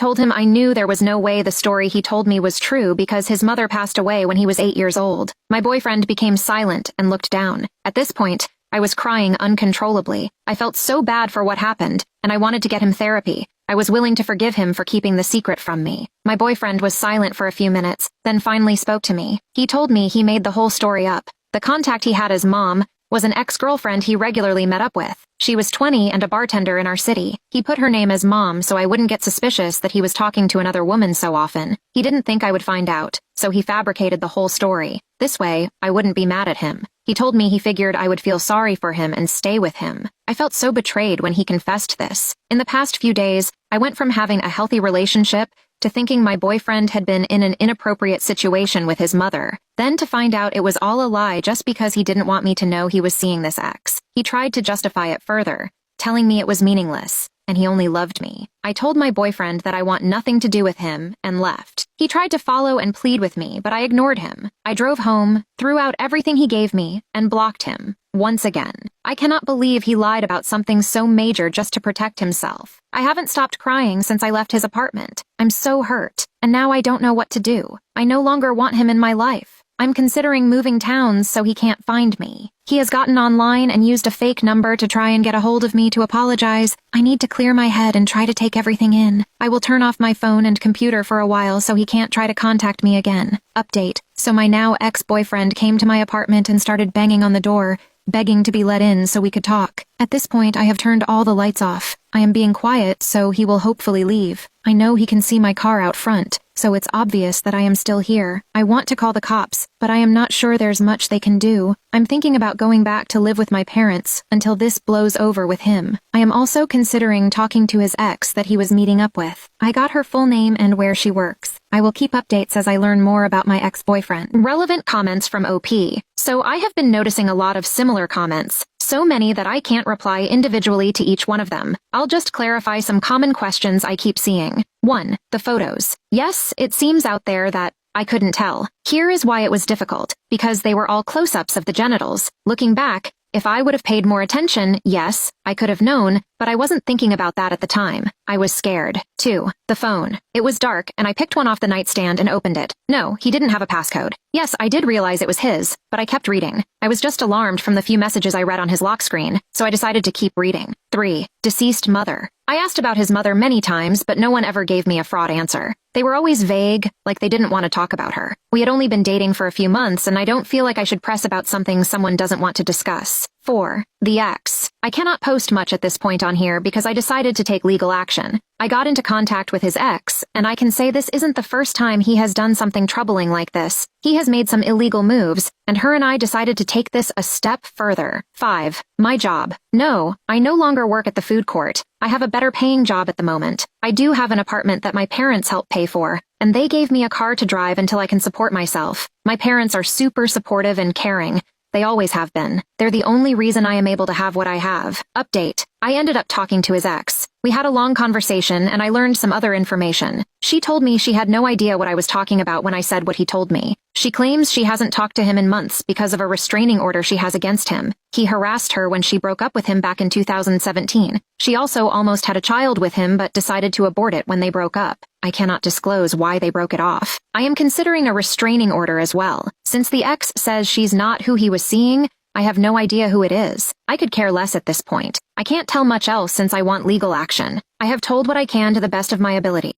Told him I knew there was no way the story he told me was true because his mother passed away when he was 8 years old. My boyfriend became silent and looked down. At this point, I was crying uncontrollably. I felt so bad for what happened, and I wanted to get him therapy. I was willing to forgive him for keeping the secret from me. My boyfriend was silent for a few minutes, then finally spoke to me. He told me he made the whole story up. The contact he had as mom was an ex-girlfriend he regularly met up with. She was 20 and a bartender in our city. He put her name as Mom so I wouldn't get suspicious that he was talking to another woman so often. He didn't think I would find out, so he fabricated the whole story. This way, I wouldn't be mad at him. He told me he figured I would feel sorry for him and stay with him. I felt so betrayed when he confessed this. In the past few days, I went from having a healthy relationship to thinking my boyfriend had been in an inappropriate situation with his mother, then to find out it was all a lie just because he didn't want me to know he was seeing this ex. He tried to justify it further, telling me it was meaningless, and he only loved me. I told my boyfriend that I want nothing to do with him, and left. He tried to follow and plead with me, but I ignored him. I drove home, threw out everything he gave me, and blocked him. Once again. I cannot believe he lied about something so major just to protect himself. I haven't stopped crying since I left his apartment. I'm so hurt, and now I don't know what to do. I no longer want him in my life. I'm considering moving towns so he can't find me. He has gotten online and used a fake number to try and get a hold of me to apologize. I need to clear my head and try to take everything in. I will turn off my phone and computer for a while so he can't try to contact me again. Update. So my now ex-boyfriend came to my apartment and started banging on the door, begging to be let in so we could talk. At this point, I have turned all the lights off. I am being quiet, so he will hopefully leave. I know he can see my car out front, so it's obvious that I am still here. I want to call the cops, but I am not sure there's much they can do. I'm thinking about going back to live with my parents until this blows over with him. I am also considering talking to his ex that he was meeting up with. I got her full name and where she works. I will keep updates as I learn more about my ex-boyfriend. Relevant comments from OP. So I have been noticing a lot of similar comments. So many that I can't reply individually to each one of them. I'll just clarify some common questions I keep seeing. 1. The photos. Yes, it seems out there that I couldn't tell. Here is why it was difficult. Because they were all close-ups of the genitals. Looking back, if I would have paid more attention, yes, I could have known, but I wasn't thinking about that at the time. I was scared. 2. The phone. It was dark, and I picked one off the nightstand and opened it. No, he didn't have a passcode. Yes, I did realize it was his, but I kept reading. I was just alarmed from the few messages I read on his lock screen, so I decided to keep reading. 3. Deceased mother. I asked about his mother many times, but no one ever gave me a fraud answer. They were always vague, like they didn't want to talk about her. We had only been dating for a few months, and I don't feel like I should press about something someone doesn't want to discuss. 4. The ex. I cannot post much at this point on here because I decided to take legal action. I got into contact with his ex, and I can say this isn't the first time he has done something troubling like this. He has made some illegal moves, and her and I decided to take this a step further. 5. My job. No, I no longer work at the food court. I have a better paying job at the moment. I do have an apartment that my parents help pay for, and they gave me a car to drive until I can support myself. My parents are super supportive and caring. They always have been. They're the only reason I am able to have what I have. Update. I ended up talking to his ex. We had a long conversation, and I learned some other information. She told me she had no idea what I was talking about when I said what he told me. She claims she hasn't talked to him in months because of a restraining order she has against him. He harassed her when she broke up with him back in 2017. She also almost had a child with him but decided to abort it when they broke up. I cannot disclose why they broke it off. I am considering a restraining order as well. Since the ex says she's not who he was seeing, I have no idea who it is. I could care less at this point. I can't tell much else since I want legal action. I have told what I can to the best of my ability.